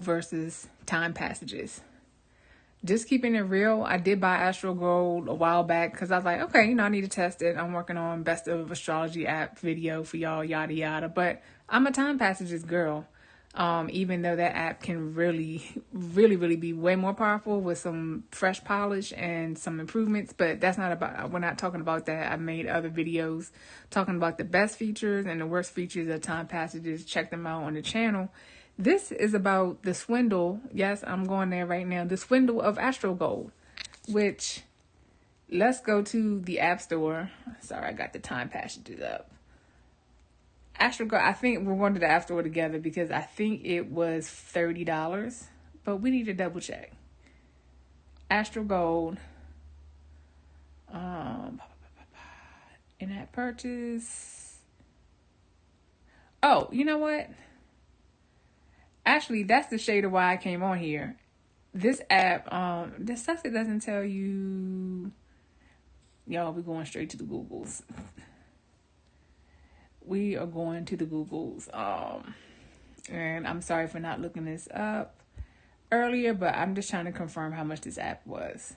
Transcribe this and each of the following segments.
versus time passages. Just keeping it real, I did buy Astro Gold a while back because I was like, okay, I need to test it. I'm working on best of astrology app video for y'all, yada yada. But I'm a time passages girl. Even though that app can really be way more powerful with some fresh polish and some improvements, but that's not about, we're not talking about that. I've made other videos talking about the best features and the worst features of time passages. Check them out on the channel. This is about the swindle. Yes, I'm going there right now. The swindle of Astro Gold, which, let's go to the App Store. Sorry, I got the time passages up. Astro Gold, I think we're going to the App Store together because I think it was $30, but we need to double check. Astro Gold, in-app purchase. Oh, you know what? Actually, that's the shade of why I came on here. This app, this stuff that doesn't tell you, y'all, we're going straight to the Googles. We are going to the Googles. And I'm sorry for not looking this up earlier, but I'm just trying to confirm how much this app was.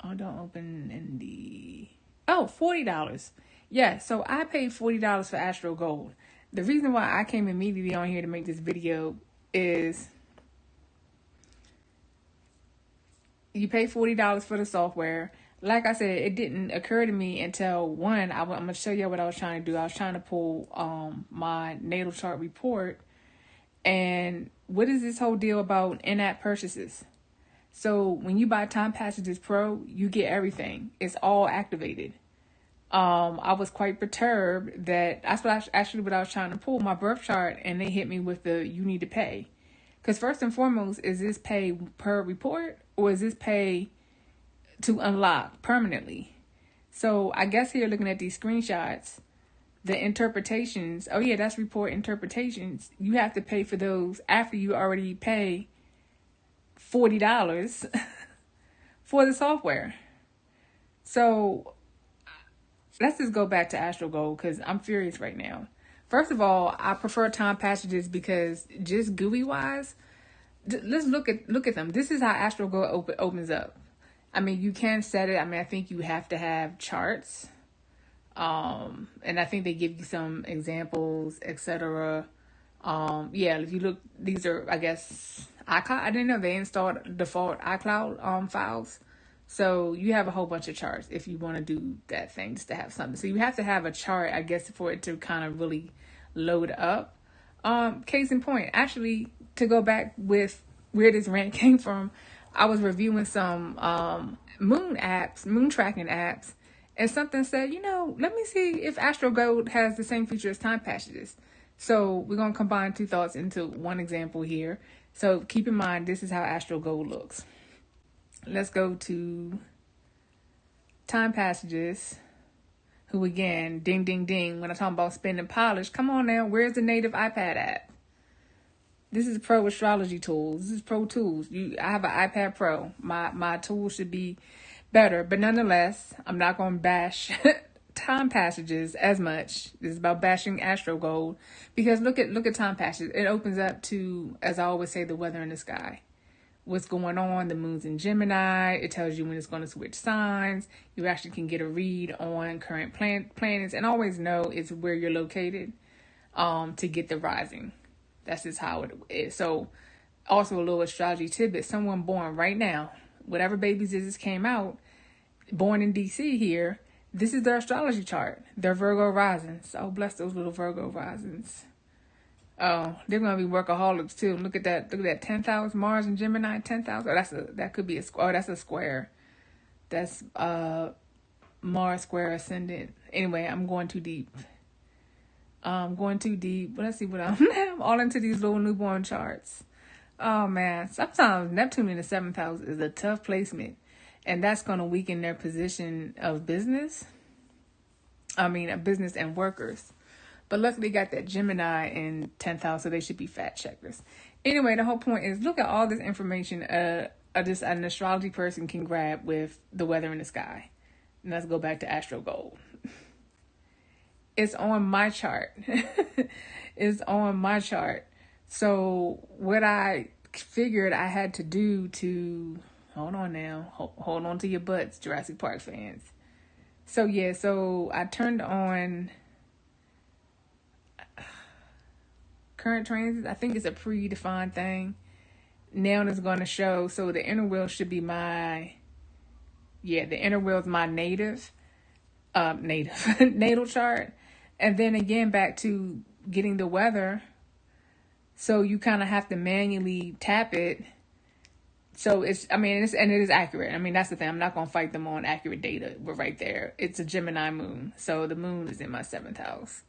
Oh, don't open in the... Oh, $40. Yeah, so I paid $40 for Astro Gold. The reason why I came immediately on here to make this video is you pay $40 for the software. Like I said, it didn't occur to me until one, I'm going to show you what I was trying to do. I was trying to pull my natal chart report. And what is this whole deal about in-app purchases? So when you buy Time Passages Pro, you get everything. It's all activated. I was quite perturbed that that's what what I was trying to pull my birth chart, and they hit me with the you need to pay. Because first and foremost, is this pay per report or is this pay to unlock permanently? So I guess here looking at these screenshots, the interpretations, oh yeah, that's report interpretations. You have to pay for those after you already pay $40 for the software. So let's just go back to Astro Gold because I'm furious right now. First of all, I prefer time passages because just GUI wise, let's look at them. This is how Astro Gold opens up. I mean, you can set it. I mean, I think you have to have charts. And I think they give you some examples, etc. Yeah, if you look, these are, I guess, iCloud. I didn't know they installed default iCloud files. So you have a whole bunch of charts if you want to do that thing, just to have something. So you have to have a chart, I guess, for it to kind of really load up. Case in point, actually, to go back with where this rant came from, I was reviewing some moon tracking apps, and something said, let me see if Astro Gold has the same feature as time passages. So we're going to combine two thoughts into one example here. So keep in mind, this is how Astro Gold looks. Let's go to Time Passages, who again, ding, ding, ding, when I'm talking about spending polish, come on now, where's the native iPad app? This is Pro Astrology Tools. This is Pro Tools. I have an iPad Pro. My tools should be better, but nonetheless, I'm not going to bash Time Passages as much. This is about bashing Astro Gold, because look at Time Passages. It opens up to, as I always say, the weather in the sky. What's going on, the moon's in Gemini. It tells you when it's going to switch signs. You actually can get a read on current planets and always know it's where you're located to get the rising. That's just how it is. So also a little astrology tidbit. Someone born right now, whatever babies is came out, born in DC here, this is their astrology chart. Their Virgo risings. Oh, bless those little Virgo risings. Oh, they're gonna be workaholics too. Look at that 10,000 Mars and Gemini, 10,000. Oh, that could be a square. Oh, that's a square. That's Mars square ascendant. Anyway, I'm going too deep. But let's see what I'm all into these little newborn charts. Oh man, sometimes Neptune in the 7th house is a tough placement, and that's gonna weaken their position of business. Business and workers. But luckily got that Gemini in 10th house, so they should be fact checkers. Anyway, the whole point is look at all this information just an astrology person can grab with the weather in the sky. And let's go back to Astro Gold. It's on my chart. It's on my chart. So what I figured I had to do to, hold on now, hold on to your butts, Jurassic Park fans. So yeah, so I turned on current transits. I think it's a predefined thing. Now it's going to show, so the inner wheel should be my, the inner wheel is my natal chart. And then again, back to getting the weather. So you kind of have to manually tap it. So it is accurate. I mean, that's the thing. I'm not going to fight them on accurate data. We're right there. It's a Gemini moon. So the moon is in my 7th house.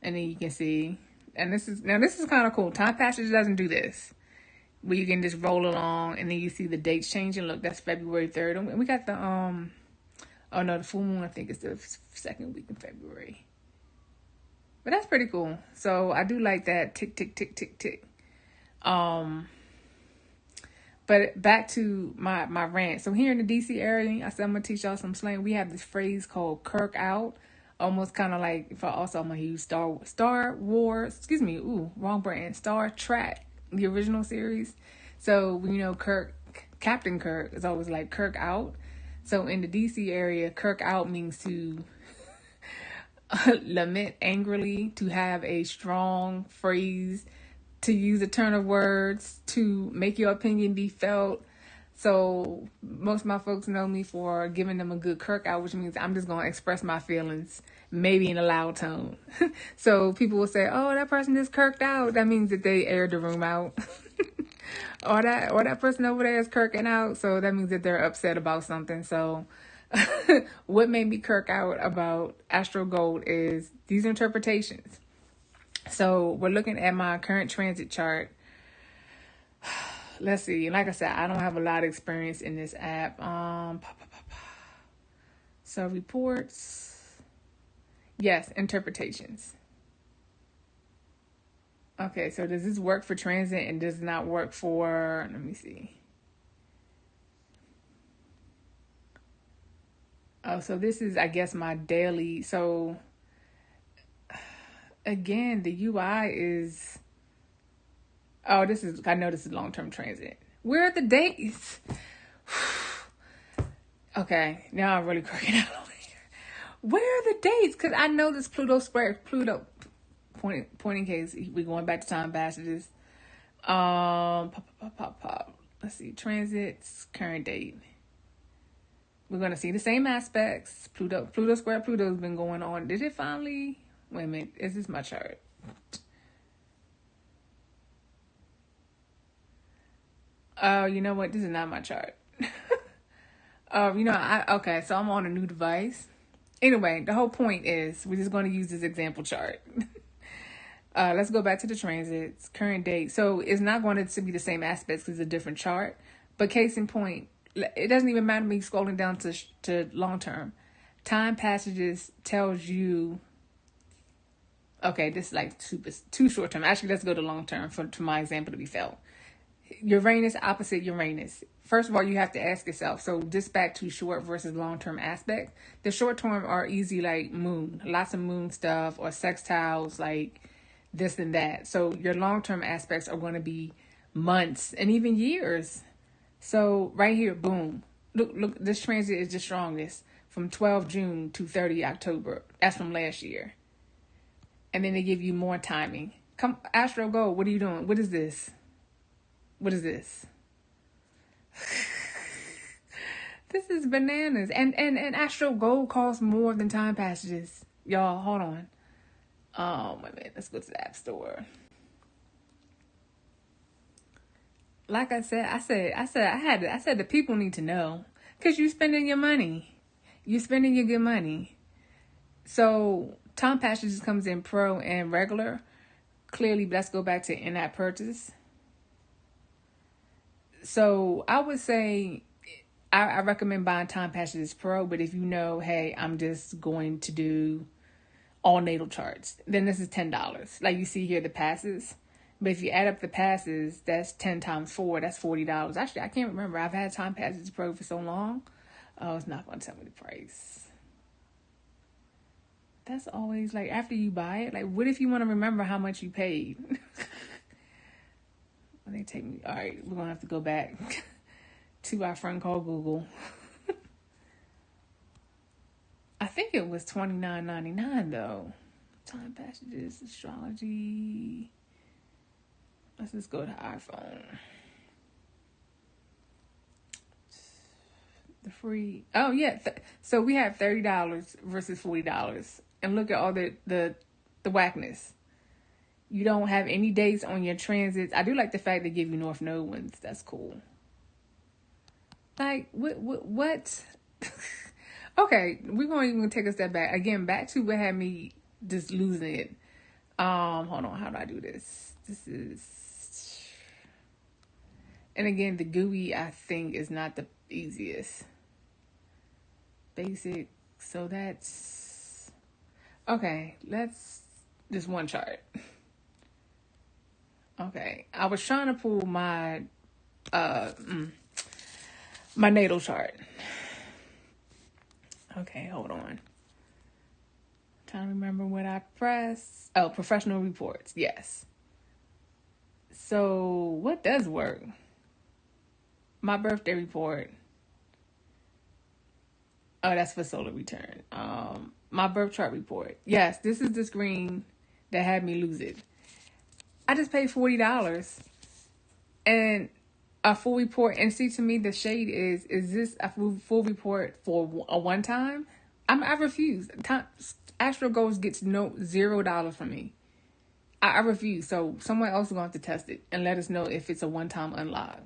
And then you can see, and this is kind of cool. Time Passage doesn't do this, where you can just roll along and then you see the dates changing. Look, that's February 3rd. And we got the, the full moon, I think it's the 2nd week in February. But that's pretty cool. So I do like that tick, tick, tick, tick, tick. But back to my rant. So here in the DC area, I said I'm going to teach y'all some slang. We have this phrase called kirk out. Almost kind of like, I'm going to use Star Wars, wrong brand. Star Trek, the original series. So, Captain Kirk is always like kirk out. So in the DC area, kirk out means to lament angrily, to have a strong phrase, to use a turn of words, to make your opinion be felt. So most of my folks know me for giving them a good kirk out, which means I'm just going to express my feelings, maybe in a loud tone. So people will say, oh, that person just kirked out. That means that they aired the room out. or that person over there is kirking out. So that means that they're upset about something. So what made me kirk out about Astro Gold is these interpretations. So we're looking at my current transit chart. Let's see. Like I said, I don't have a lot of experience in this app. So reports. Yes, interpretations. Okay, so does this work for transit and does not work for, let me see. Oh, so this is, I guess, my daily. So again, the UI is, I know this is long-term transit. Where are the dates? Okay, now I'm really cracking out over here. Where are the dates? Because I know this Pluto, point in case we're going back to time passages. Let's see, transits, current date. We're going to see the same aspects. Pluto square Pluto has been going on. Did it finally? Wait a minute. Is this my chart? Oh, you know what? This is not my chart. Okay, so I'm on a new device. Anyway, the whole point is we're just going to use this example chart. Let's go back to the transits, current date. So it's not going to be the same aspects because it's a different chart. But case in point, it doesn't even matter me scrolling down to long term. Time passages tells you, okay, this is like too short term. Actually, let's go to long term for my example to be felt. Uranus opposite Uranus. First of all, you have to ask yourself, so this back to short versus long-term aspect. The short term are easy, like moon, lots of moon stuff, or sextiles, like this and that. So your long-term aspects are going to be months and even years. So right here, boom. Look, this transit is the strongest from 12 June to 30 October. That's from last year. And then they give you more timing. Come, Astro Gold, what are you doing? What is this? What is this? This is bananas. And Astro Gold costs more than time passages. Y'all, hold on. Wait a minute. Let's go to the App Store. Like I said the people need to know. Because you're spending your money. You're spending your good money. So time passages comes in pro and regular. Clearly, let's go back to in-app purchase. So I would say I recommend buying time passages pro, but if you know, hey, I'm just going to do all natal charts, then this is $10. Like you see here, the passes. But if you add up the passes, that's 10 times 4, that's $40. Actually, I can't remember. I've had time passages pro for so long. Oh, it's not going to tell me the price. That's always like after you buy it, like what if you want to remember how much you paid? When they take me, all right, we're gonna have to go back to our friend called Google. I think it was $29.99 though. Time passages, astrology. Let's just go to iPhone. The free. Oh yeah. So we have $30 versus $40, and look at all the whackness. You don't have any dates on your transits. I do like the fact they give you North Node ones. That's cool. Like what? Okay, we're going to even take a step back again. Back to what had me just losing it. Hold on. How do I do this? This is, and again, the GUI I think is not the easiest. Basic. So that's okay. Let's just one chart. Okay, I was trying to pull my my natal chart. Okay, hold on. Trying to remember what I pressed. Oh, professional reports. Yes. So what does work? My birthday report. Oh, that's for solar return. My birth chart report. Yes, this is the screen that had me lose it. I just paid $40 and a full report. And see, to me, the shade is this a full report for a one time? I refuse. Astro Gold gets $0 from me. I refuse. So someone else is going to have to test it and let us know if it's a one-time unlock.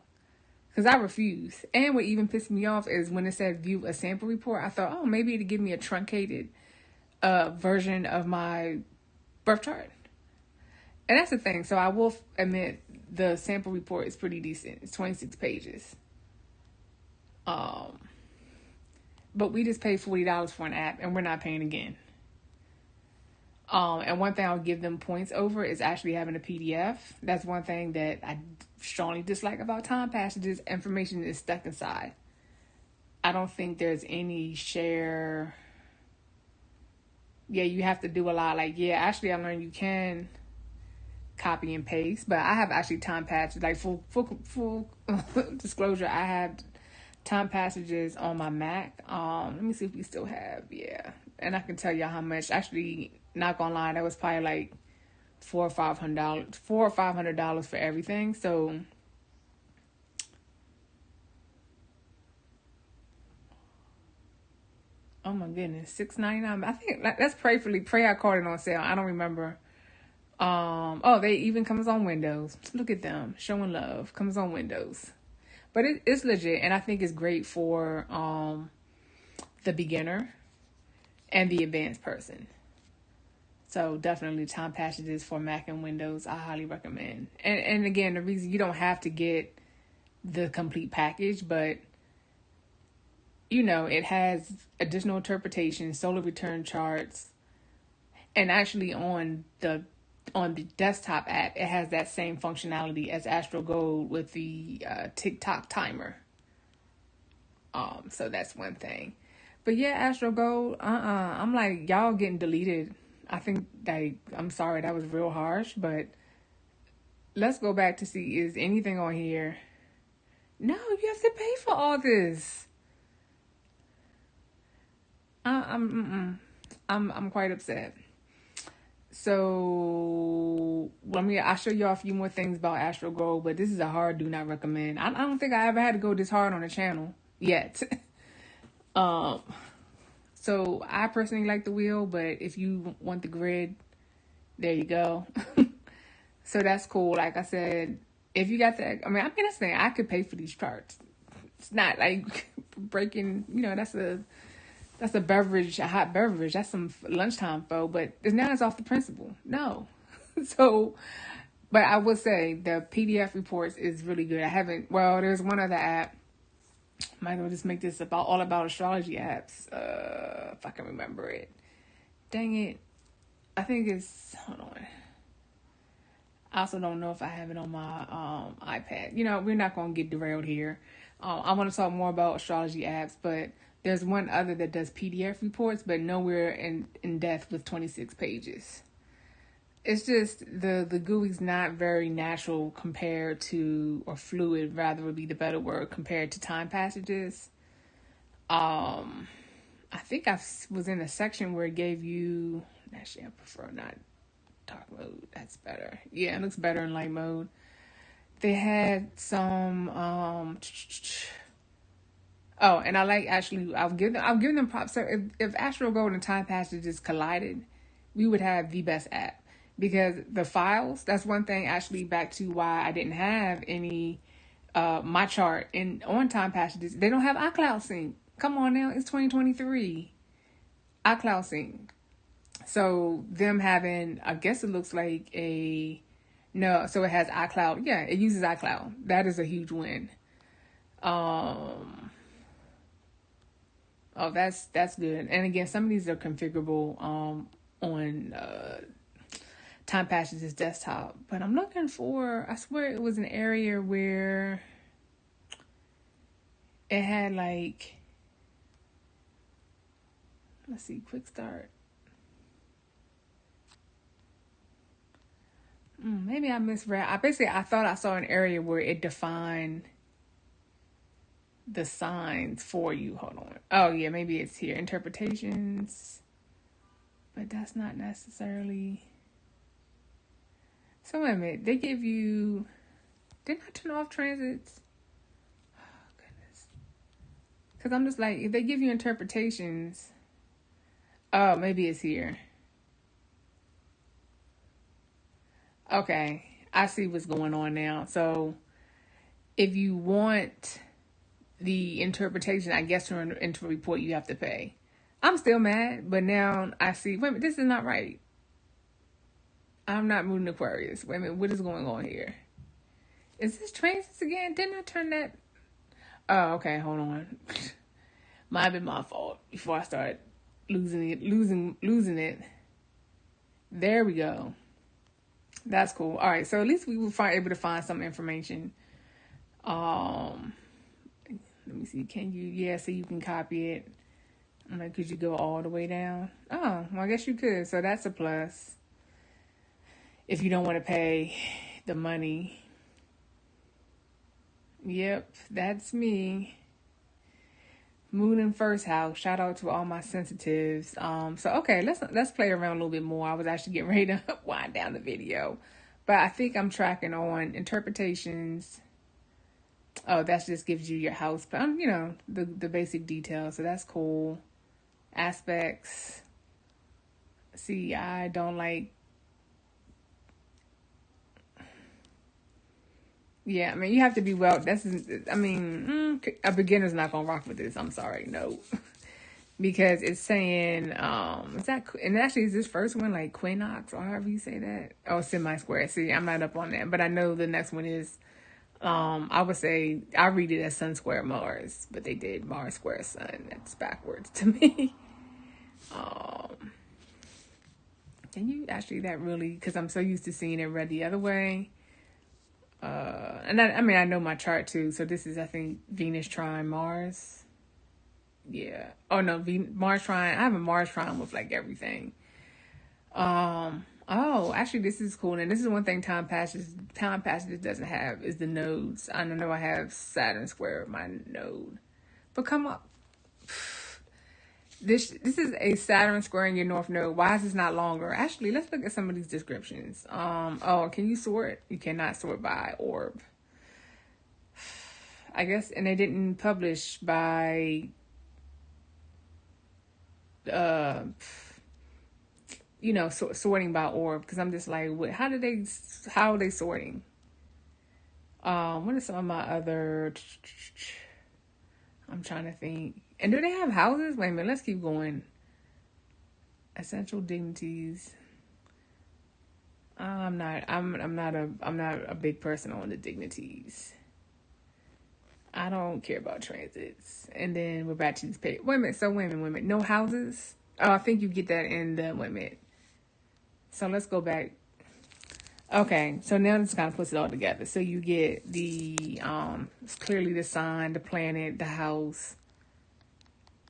Because I refuse. And what even pissed me off is when it said view a sample report, I thought, oh, maybe it'd give me a truncated version of my birth chart. And that's the thing. So I will admit the sample report is pretty decent. It's 26 pages. But we just paid $40 for an app and we're not paying again. And one thing I'll give them points over is actually having a PDF. That's one thing that I strongly dislike about time passages. Information is stuck inside. I don't think there's any share. Yeah, you have to do a lot. Like, yeah, actually I learned you can copy and paste, but I have actually time passages, like full disclosure, I have time passages on my Mac. Let me see if we still have, yeah. And I can tell y'all how much, actually, not gonna lie, that was probably like $400 or $500 for everything. So oh my goodness, $6.99. I think that's pray I caught it on sale. I don't remember. Oh, they even comes on Windows. Look at them showing love. Comes on Windows, but it's legit, and I think it's great for the beginner and the advanced person. So definitely time passages for Mac and Windows, I highly recommend. And again, the reason you don't have to get the complete package, but you know, it has additional interpretation, solar return charts, and actually on the desktop app, it has that same functionality as Astro Gold with the TikTok timer. So that's one thing. But yeah, Astro Gold, I'm like, y'all getting deleted. I think, like, I'm sorry, that was real harsh, but let's go back to see, is anything on here? No, you have to pay for all this. I'm quite upset. So, I'll show y'all a few more things about Astro Gold, but this is a hard do not recommend. I don't think I ever had to go this hard on the channel yet. So I personally like the wheel, but if you want the grid, there you go. So that's cool. Like I said, if you got that, that's the thing, I could pay for these charts. It's not like breaking, that's a beverage, a hot beverage. That's some lunchtime foe, but it's off the principle. No. So, but I will say the PDF reports is really good. There's one other app. Might as well just make this all about astrology apps. If I can remember it. Dang it. I think it's, hold on. I also don't know if I have it on my iPad. We're not going to get derailed here. I want to talk more about astrology apps, but there's one other that does PDF reports, but nowhere in depth with 26 pages. it's just the gooey's not very natural compared to, or fluid rather would be the better word, compared to time passages. I think I was in a section where it gave you, actually I prefer not dark mode, that's better. Yeah, it looks better in light mode. They had some oh, and I like, actually, I'll give them props. So if Astro Gold and time passages collided, we would have the best app, because the files, that's one thing, actually, back to why I didn't have any my chart in on time passages. They don't have iCloud sync. Come on now, it's 2023. iCloud sync. So them having, I guess it looks like no, so it has iCloud. Yeah, it uses iCloud. That is a huge win. Oh, that's good. And again, some of these are configurable on time passages desktop. But I'm looking for, I swear it was an area where it had like, let's see, quick start. Maybe I misread. I thought I saw an area where it defined the signs for you. Hold on. Oh yeah, maybe it's here. Interpretations. But that's not necessarily. So wait a minute. They give you. Didn't I turn off transits? Oh goodness. Because I'm just like, if they give you interpretations. Oh, maybe it's here. Okay, I see what's going on now. So if you want the interpretation, I guess, into a report, you have to pay. I'm still mad, but now I see, wait a minute, this is not right. I'm not moving Aquarius. Wait a minute, what is going on here? Is this transits again? Didn't I turn that? Oh, okay, hold on. Might have been my fault before I started losing it. There we go. That's cool. All right, so at least we were able to find some information. Let me see. Can you? Yeah, so you can copy it. I'm like, could you go all the way down? Oh, well, I guess you could. So that's a plus. If you don't want to pay the money. Yep, that's me. Moon in first house. Shout out to all my sensitives. So okay, let's play around a little bit more. I was actually getting ready to wind down the video, but I think I'm tracking on interpretations. Oh, that just gives you your house plan, the basic details. So that's cool. Aspects. See, I don't like. Yeah, I mean, you have to be a beginner's not gonna rock with this. I'm sorry, no, because it's saying, is that, and actually is this first one like Quinox or however you say that? Oh, semi-square. See, I'm not up on that, but I know the next one is, I would say I read it as Sun square Mars, but they did Mars square Sun. That's backwards to me. Can you actually that really? Because I'm so used to seeing it read the other way. And I know my chart too. So this is, I think, Venus trine Mars. Yeah. Oh no, Mars trine. I have a Mars trine with like everything. Oh, actually, this is cool. And this is one thing time passages doesn't have is the nodes. I know I have Saturn square my node, but come up. This is a Saturn squaring your north node. Why is this not longer? Actually, let's look at some of these descriptions. Oh, can you sort? You cannot sort by orb. I guess, and they didn't publish by sorting by orb, because I'm just like, what? How are they sorting? What are some of my other? I'm trying to think. And do they have houses? Wait a minute, let's keep going. Essential dignities. I'm not a big person on the dignities. I don't care about transits. And then we're back to these pages. Wait a minute. No houses? Oh, I think you get that in the, wait a minute. So let's go back. Okay, so now this kind of puts it all together. So you get the, clearly the sign, the planet, the house.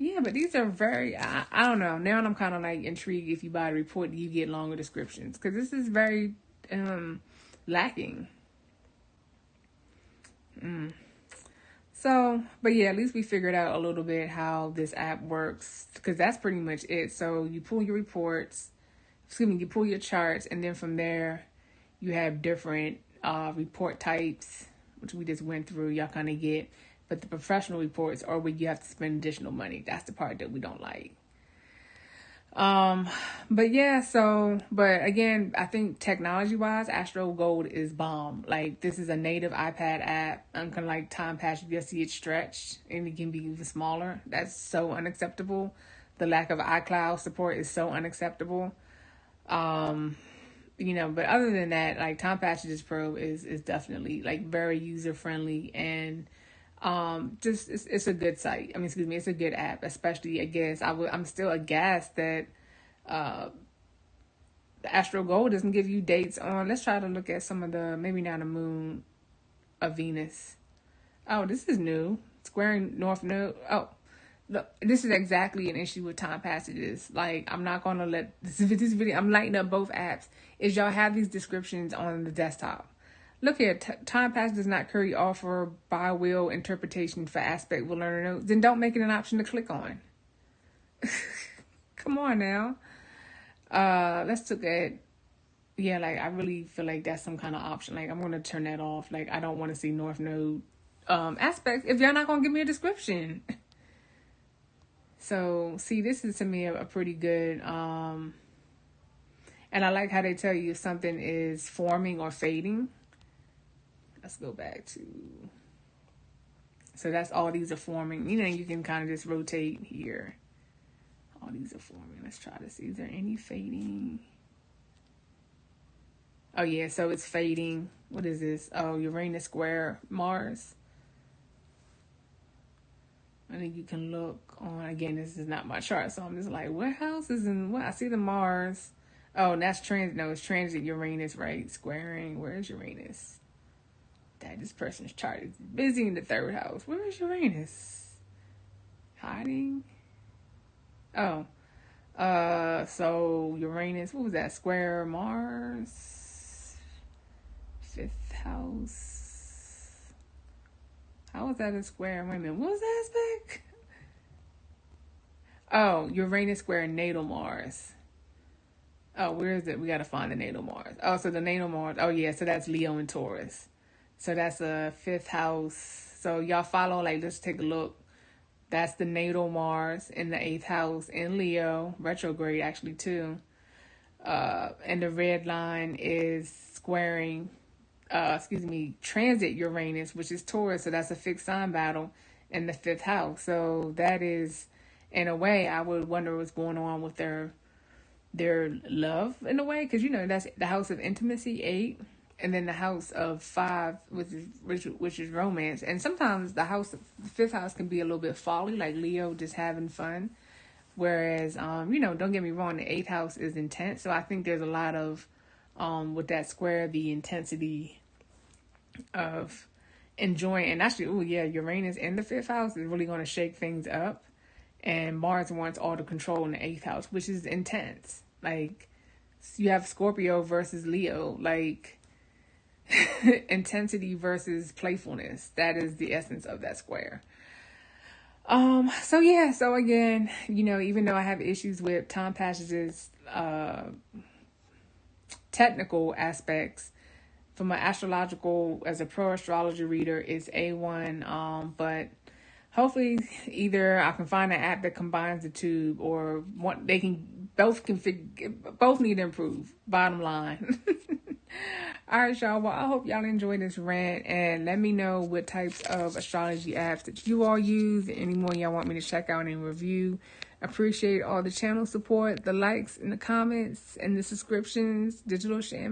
Yeah, but these are very, I don't know. Now I'm kind of like intrigued if you buy a report, you get longer descriptions. Because this is very lacking. So, but yeah, at least we figured out a little bit how this app works. Because that's pretty much it. So you pull your reports, you pull your charts, and then from there, you have different report types, which we just went through. Y'all kind of get. But the professional reports are where you have to spend additional money. That's the part that we don't like. But yeah, but again, I think technology wise, Astro Gold is bomb. Like, this is a native iPad app. I'm kind of like Time Pass, you just see it stretched and it can be even smaller. That's so unacceptable. The lack of iCloud support is so unacceptable. But other than that, like, Time Passages Pro is definitely like very user friendly, and just it's a good site. It's a good app. Especially, I guess I'm still aghast that the Astro Gold doesn't give you dates on. Let's try to look at some of the, maybe not a moon, a Venus. Oh, this is new. Squaring North Node. Oh, look, this is exactly an issue with Time Passages. Like, I'm not gonna let this video. I'm lighting up both apps. Is y'all have these descriptions on the desktop? Look here, Time Pass does not currently offer bi-wheel interpretation for aspect with learner notes. Then don't make it an option to click on. Come on now. Let's look at, yeah, like, I really feel like that's some kind of option. Like, I'm going to turn that off. Like, I don't want to see North Node aspects if y'all not going to give me a description. So, see, this is to me a pretty good, and I like how they tell you if something is forming or fading. Let's go back to, so that's all these are forming. You can kind of just rotate here. All these are forming. Let's try to see, is there any fading? Oh yeah, so it's fading. What is this? Oh, Uranus square Mars. I think you can look on, again, this is not my chart, so I'm just like, what houses and what? I see the Mars. Oh, and that's it's transit Uranus, right? Squaring, where's Uranus? This person's chart is busy in the third house. Where is Uranus? Hiding? Oh. So Uranus, what was that? Square Mars? 5th house. How was that a square? Wait a minute. What was that aspect? Oh, Uranus square natal Mars. Oh, where is it? We got to find the natal Mars. Oh, so the natal Mars. Oh, yeah. So that's Leo and Taurus. So that's a 5th house. So y'all follow, like, let's take a look. That's the natal Mars in the 8th house in Leo, retrograde actually too. And the red line is squaring, transit Uranus, which is Taurus. So that's a fixed sign battle in the 5th house. So that is, in a way, I would wonder what's going on with their love in a way. Because, that's the house of intimacy, 8. And then the house of 5, which is romance. And sometimes the 5th house can be a little bit folly, like Leo just having fun. Whereas, don't get me wrong, the 8th house is intense. So I think there's a lot of, with that square, the intensity of enjoying. And actually, Uranus in the 5th house is really going to shake things up. And Mars wants all the control in the 8th house, which is intense. Like, you have Scorpio versus Leo, like, intensity versus playfulness. That is the essence of that square. So again, even though I have issues with Time Passage's technical aspects, from an astrological, as a pro astrology reader, it's A1. But hopefully either I can find an app that combines the two, or both need to improve, bottom line. All right, y'all. Well, I hope y'all enjoy this rant, and let me know what types of astrology apps that you all use, any more y'all want me to check out and review. Appreciate all the channel support, the likes and the comments and the subscriptions, digital Shaman.